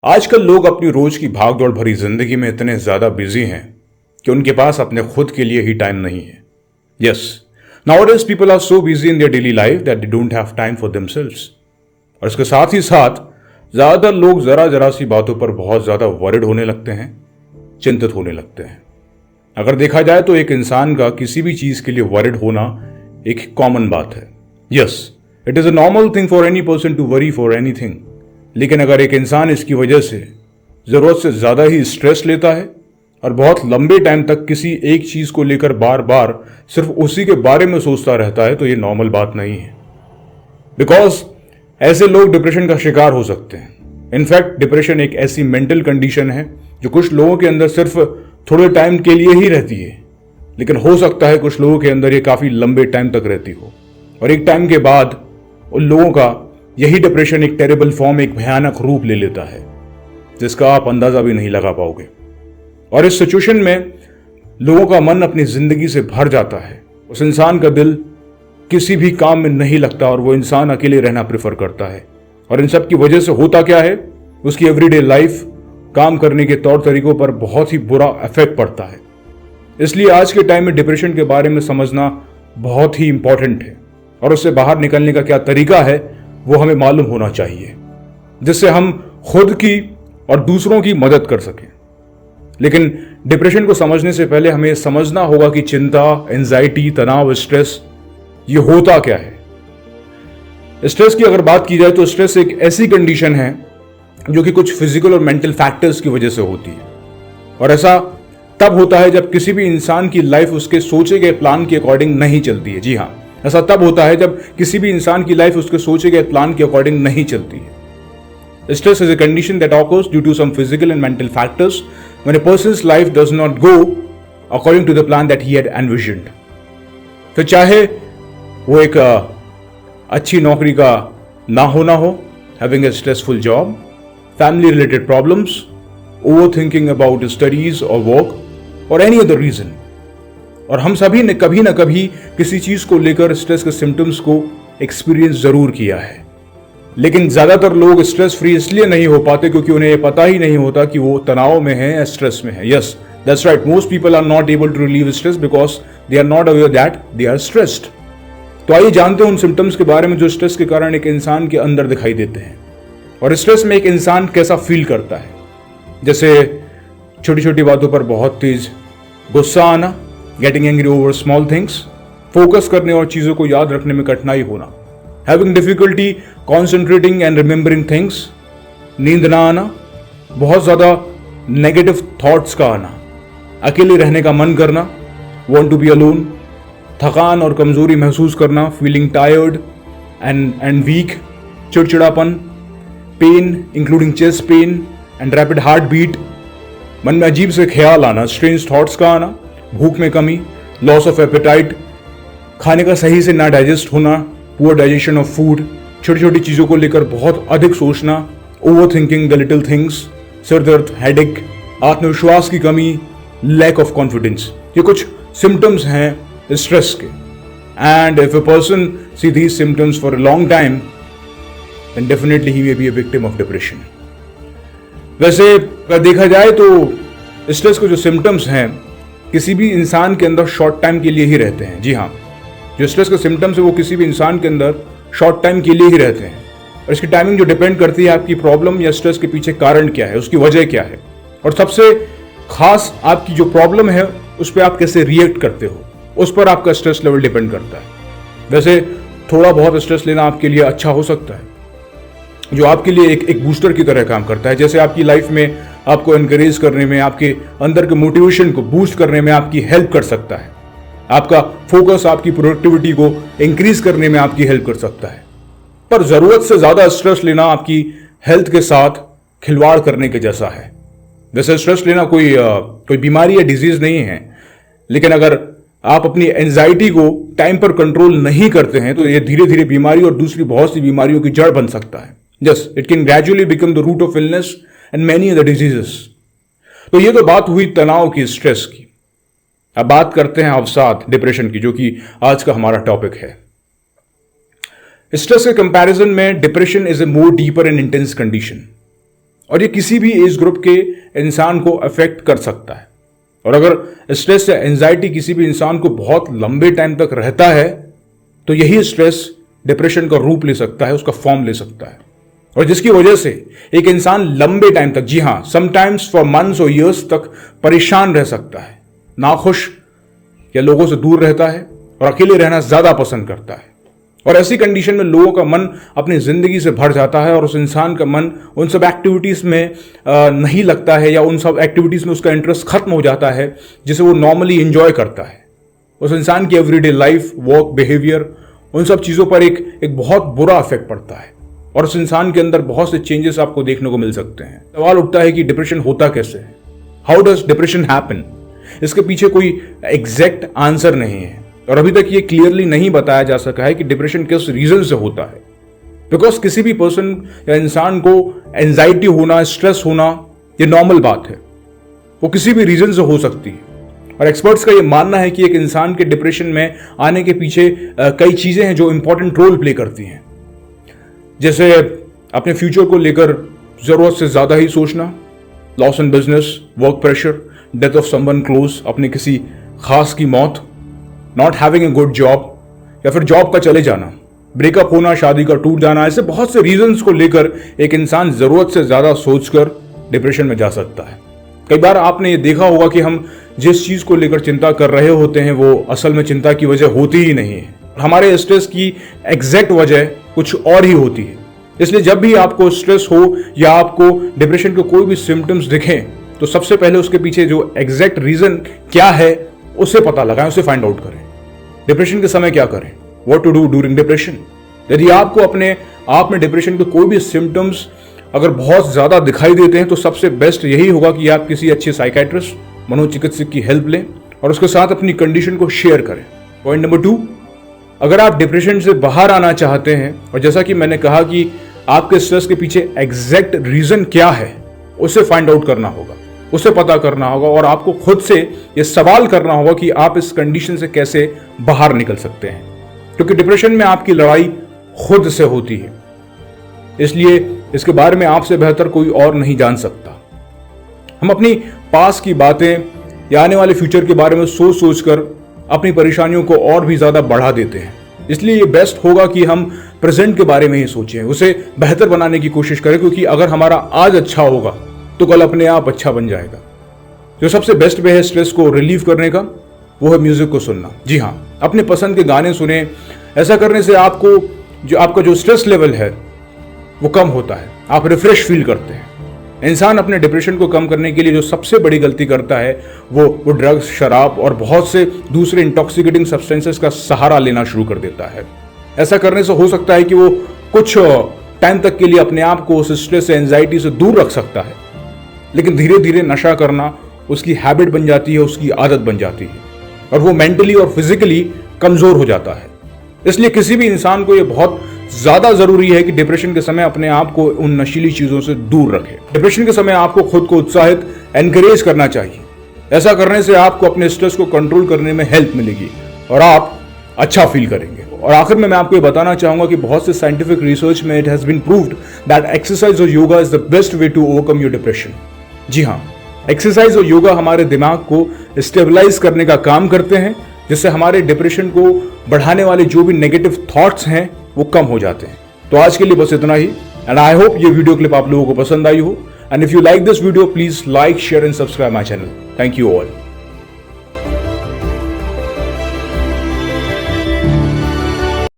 आजकल लोग अपनी रोज की भागदौड़ भरी जिंदगी में इतने ज्यादा बिजी हैं कि उनके पास अपने खुद के लिए ही टाइम नहीं है। Yes, nowadays people are so busy in their daily life that they don't have time for themselves. और इसके साथ ही साथ ज्यादातर लोग जरा जरा सी बातों पर बहुत ज्यादा वरिड होने लगते हैं, चिंतित होने लगते हैं। अगर देखा जाए तो एक इंसान का किसी भी चीज के लिए वरिड होना एक कॉमन बात है। Yes, it is a normal thing for any person to worry for anything. लेकिन अगर एक इंसान इसकी वजह से जरूरत से ज्यादा ही स्ट्रेस लेता है और बहुत लंबे टाइम तक किसी एक चीज को लेकर बार बार सिर्फ उसी के बारे में सोचता रहता है तो ये नॉर्मल बात नहीं है। बिकॉज ऐसे लोग डिप्रेशन का शिकार हो सकते हैं। इनफैक्ट डिप्रेशन एक ऐसी मेंटल कंडीशन है जो कुछ लोगों के अंदर सिर्फ थोड़े टाइम के लिए ही रहती है, लेकिन हो सकता है कुछ लोगों के अंदर ये काफी लंबे टाइम तक रहती हो और एक टाइम के बाद उन लोगों का यही डिप्रेशन एक टेरेबल फॉर्म, एक भयानक रूप ले लेता है जिसका आप अंदाजा भी नहीं लगा पाओगे। और इस सिचुएशन में लोगों का मन अपनी जिंदगी से भर जाता है, उस इंसान का दिल किसी भी काम में नहीं लगता और वो इंसान अकेले रहना प्रेफर करता है। और इन सब की वजह से होता क्या है, उसकी एवरीडे लाइफ, काम करने के तौर तरीकों पर बहुत ही बुरा इफेक्ट पड़ता है। इसलिए आज के टाइम में डिप्रेशन के बारे में समझना बहुत ही इंपॉर्टेंट है और उससे बाहर निकलने का क्या तरीका है वो हमें मालूम होना चाहिए, जिससे हम खुद की और दूसरों की मदद कर सकें। लेकिन डिप्रेशन को समझने से पहले हमें समझना होगा कि चिंता, एंजाइटी, तनाव, स्ट्रेस ये होता क्या है। स्ट्रेस की अगर बात की जाए तो स्ट्रेस एक ऐसी कंडीशन है जो कि कुछ फिजिकल और मेंटल फैक्टर्स की वजह से होती है। और ऐसा तब होता है जब किसी भी इंसान की लाइफ उसके सोचे गए प्लान के अकॉर्डिंग नहीं चलती है। जी हाँ, ऐसा तब होता है जब किसी भी इंसान की लाइफ उसके सोचे गए प्लान के अकॉर्डिंग नहीं चलती है। Stress is a condition that occurs due to some physical and mental factors when a person's life does not go according to the plan that he had envisioned. फिर चाहे वो एक अच्छी नौकरी का ना हो, having a stressful job, family related problems, overthinking about studies और वर्क और एनी अदर रीजन। और हम सभी ने कभी ना कभी किसी चीज को लेकर स्ट्रेस के सिम्टम्स को एक्सपीरियंस जरूर किया है। लेकिन ज्यादातर लोग स्ट्रेस फ्री इसलिए नहीं हो पाते क्योंकि उन्हें यह पता ही नहीं होता कि वो तनाव में है या स्ट्रेस में है। Yes, that's right, most people are not able to relieve stress because they are not aware that they are stressed. तो आइए जानते हैं उन सिम्टम्स के बारे में जो स्ट्रेस के कारण एक इंसान के अंदर दिखाई देते हैं और स्ट्रेस में एक इंसान कैसा फील करता है। जैसे छोटी छोटी बातों पर बहुत तेज गुस्सा आना, getting angry over small things, focus करने और चीजों को याद रखने में कठिनाई होना, having difficulty concentrating and remembering things, नींद ना आना, बहुत ज्यादा नेगेटिव थॉट्स का आना, अकेले रहने का मन करना, वांट टू बी अलोन, थकान और कमजोरी महसूस करना, फीलिंग टायर्ड एंड वीक, चिड़चिड़ापन, pain including chest pain and rapid heart beat, मन में अजीब से ख्याल आना, स्ट्रेंज थॉट्स का आना, भूख में कमी, लॉस ऑफ एपेटाइट, खाने का सही से ना डाइजेस्ट होना, पुअर डाइजेशन ऑफ फूड, छोटी छोटी चीजों को लेकर बहुत अधिक सोचना, over thinking the little things, सिर दर्द, हेडेक, आत्मविश्वास की कमी, लैक ऑफ कॉन्फिडेंस। ये कुछ सिम्टम्स हैं स्ट्रेस के। And if a person see these symptoms for a long time then definitely he may be a victim of depression. वैसे अगर देखा जाए तो स्ट्रेस के जो सिम्टम्स हैं किसी भी इंसान के अंदर शॉर्ट टाइम के लिए ही रहते हैं। जी हाँ, जो स्ट्रेस के सिम्टम्स है वो किसी भी इंसान के अंदर शॉर्ट टाइम के लिए ही रहते हैं और इसकी टाइमिंग जो डिपेंड करती है आपकी प्रॉब्लम या स्ट्रेस के पीछे कारण क्या है, उसकी वजह क्या है और सबसे खास आपकी जो प्रॉब्लम है उस पर आप कैसे रिएक्ट करते हो, उस पर आपका स्ट्रेस लेवल डिपेंड करता है। वैसे थोड़ा बहुत स्ट्रेस लेना आपके लिए अच्छा हो सकता है, जो आपके लिए एक बूस्टर की तरह काम करता है। जैसे आपकी लाइफ में आपको एनकरेज करने में, आपके अंदर के मोटिवेशन को बूस्ट करने में आपकी हेल्प कर सकता है, आपका फोकस, आपकी प्रोडक्टिविटी को इंक्रीज करने में आपकी हेल्प कर सकता है। पर जरूरत से ज्यादा स्ट्रेस लेना आपकी हेल्थ के साथ खिलवाड़ करने के जैसा है। वैसे स्ट्रेस लेना कोई बीमारी या डिजीज नहीं है, लेकिन अगर आप अपनी एंजाइटी को टाइम पर कंट्रोल नहीं करते हैं तो ये धीरे धीरे बीमारी और दूसरी बहुत सी बीमारियों की जड़ बन सकता है। Yes, it can gradually become the root of illness and many other diseases. तो ये तो बात हुई तनाव की, स्ट्रेस की। अब बात करते हैं अवसाद, डिप्रेशन की, जो कि आज का हमारा टॉपिक है। स्ट्रेस के कंपैरिजन में depression is a more deeper and intense condition. और ये किसी भी एज ग्रुप के इंसान को अफेक्ट कर सकता है। और अगर स्ट्रेस या एंजाइटी किसी भी इंसान को बहुत लंबे टाइम तक रहता है तो यही स्ट्रेस डिप्रेशन का रूप ले सकता है, उसका फॉर्म ले सकता है, और जिसकी वजह से एक इंसान लंबे टाइम तक, जी हां, समटाइम्स फॉर मंथ्स और ईयर्स तक परेशान रह सकता है, नाखुश या लोगों से दूर रहता है और अकेले रहना ज्यादा पसंद करता है। और ऐसी कंडीशन में लोगों का मन अपनी जिंदगी से भर जाता है और उस इंसान का मन उन सब एक्टिविटीज में नहीं लगता है, या उन सब एक्टिविटीज में उसका इंटरेस्ट खत्म हो जाता है जिसे वो नॉर्मली एंजॉय करता है। उस इंसान की एवरीडे लाइफ, वर्क, बिहेवियर, उन सब चीजों पर एक बहुत बुरा इफेक्ट पड़ता है और उस इंसान के अंदर बहुत से चेंजेस आपको देखने को मिल सकते हैं। सवाल उठता है कि डिप्रेशन होता कैसे है? How does depression happen? इसके पीछे कोई एग्जैक्ट आंसर नहीं है और अभी तक ये क्लियरली नहीं बताया जा सका है कि डिप्रेशन किस रीजन से होता है। बिकॉज किसी भी पर्सन या इंसान को एंजाइटी होना, स्ट्रेस होना, ये नॉर्मल बात है, वो किसी भी रीजन से हो सकती है। और एक्सपर्ट्स का ये मानना है कि एक इंसान के डिप्रेशन में आने के पीछे कई चीजें हैं जो इंपॉर्टेंट रोल प्ले करती हैं, जैसे अपने फ्यूचर को लेकर जरूरत से ज्यादा ही सोचना, loss in business, work pressure, death of someone close, अपने किसी खास की मौत, not having a good job, या फिर जॉब का चले जाना, ब्रेकअप होना, शादी का टूट जाना। ऐसे बहुत से रीजंस को लेकर एक इंसान जरूरत से ज्यादा सोचकर डिप्रेशन में जा सकता है। कई बार आपने ये देखा होगा कि हम जिस चीज को लेकर चिंता कर रहे होते हैं वो असल में चिंता की वजह होती ही नहीं है। हमारे स्ट्रेस की एग्जैक्ट वजह कुछ और ही होती है। इसलिए जब भी आपको स्ट्रेस हो या आपको डिप्रेशन के कोई भी सिम्टम्स दिखें तो सबसे पहले उसके पीछे जो एग्जैक्ट रीजन क्या है उसे पता लगाएं, उसे फाइंड आउट करें। डिप्रेशन के समय क्या करें, what to do during depression. यदि आपको अपने आप में डिप्रेशन के कोई भी सिम्टम्स अगर बहुत ज्यादा दिखाई देते हैं तो सबसे बेस्ट यही होगा कि आप किसी अच्छे साइकेट्रिस्ट, मनोचिकित्सक की हेल्प लें और उसके साथ अपनी कंडीशन को शेयर करें। पॉइंट नंबर 2, अगर आप डिप्रेशन से बाहर आना चाहते हैं, और जैसा कि मैंने कहा कि आपके स्ट्रेस के पीछे एग्जैक्ट रीजन क्या है उसे फाइंड आउट करना होगा, उसे पता करना होगा और आपको खुद से यह सवाल करना होगा कि आप इस कंडीशन से कैसे बाहर निकल सकते हैं, क्योंकि डिप्रेशन में आपकी लड़ाई खुद से होती है। इसलिए इसके बारे में आपसे बेहतर कोई और नहीं जान सकता। हम अपनी पास की बातें या आने वाले फ्यूचर के बारे में सोच सोचकर अपनी परेशानियों को और भी ज्यादा बढ़ा देते हैं। इसलिए ये बेस्ट होगा कि हम प्रेजेंट के बारे में ही सोचें, उसे बेहतर बनाने की कोशिश करें, क्योंकि अगर हमारा आज अच्छा होगा तो कल अपने आप अच्छा बन जाएगा। जो सबसे बेस्ट वे है स्ट्रेस को रिलीव करने का वो है म्यूजिक को सुनना। जी हाँ, अपने पसंद के गाने सुने। ऐसा करने से आपका जो स्ट्रेस लेवल है वो कम होता है, आप रिफ्रेश फील करते हैं। इंसान अपने डिप्रेशन को कम करने के लिए जो सबसे बड़ी गलती करता है वो ड्रग्स, शराब और बहुत से दूसरे इंटॉक्सिकेटिंग सब्सटेंसेस का सहारा लेना शुरू कर देता है। ऐसा करने से हो सकता है कि वो कुछ टाइम तक के लिए अपने आप को उस स्ट्रेस से, एंजाइटी से दूर रख सकता है, लेकिन धीरे धीरे नशा करना उसकी हैबिट बन जाती है, उसकी आदत बन जाती है और वो मेंटली और फिजिकली कमजोर हो जाता है। इसलिए किसी भी इंसान को यह बहुत ज्यादा जरूरी है कि डिप्रेशन के समय अपने आप को उन नशीली चीजों से दूर रखे। डिप्रेशन के समय आपको खुद को उत्साहित, एनकरेज करना चाहिए। ऐसा करने से आपको अपने स्ट्रेस को कंट्रोल करने में हेल्प मिलेगी और आप अच्छा फील करेंगे। और आखिर में मैं आपको ये बताना चाहूंगा कि बहुत से साइंटिफिक रिसर्च में it has been proved that exercise और yoga is the best way to overcome your depression. जी हाँ, एक्सरसाइज और योगा हमारे दिमाग को स्टेबलाइज करने का काम करते हैं, जिससे हमारे डिप्रेशन को बढ़ाने वाले जो भी नेगेटिव थॉट्स हैं वो कम हो जाते हैं। तो आज के लिए बस इतना ही, एंड आई होप ये वीडियो क्लिप आप लोगों को पसंद आई हो। And if you like this video, please like, share and subscribe my channel. Thank you all.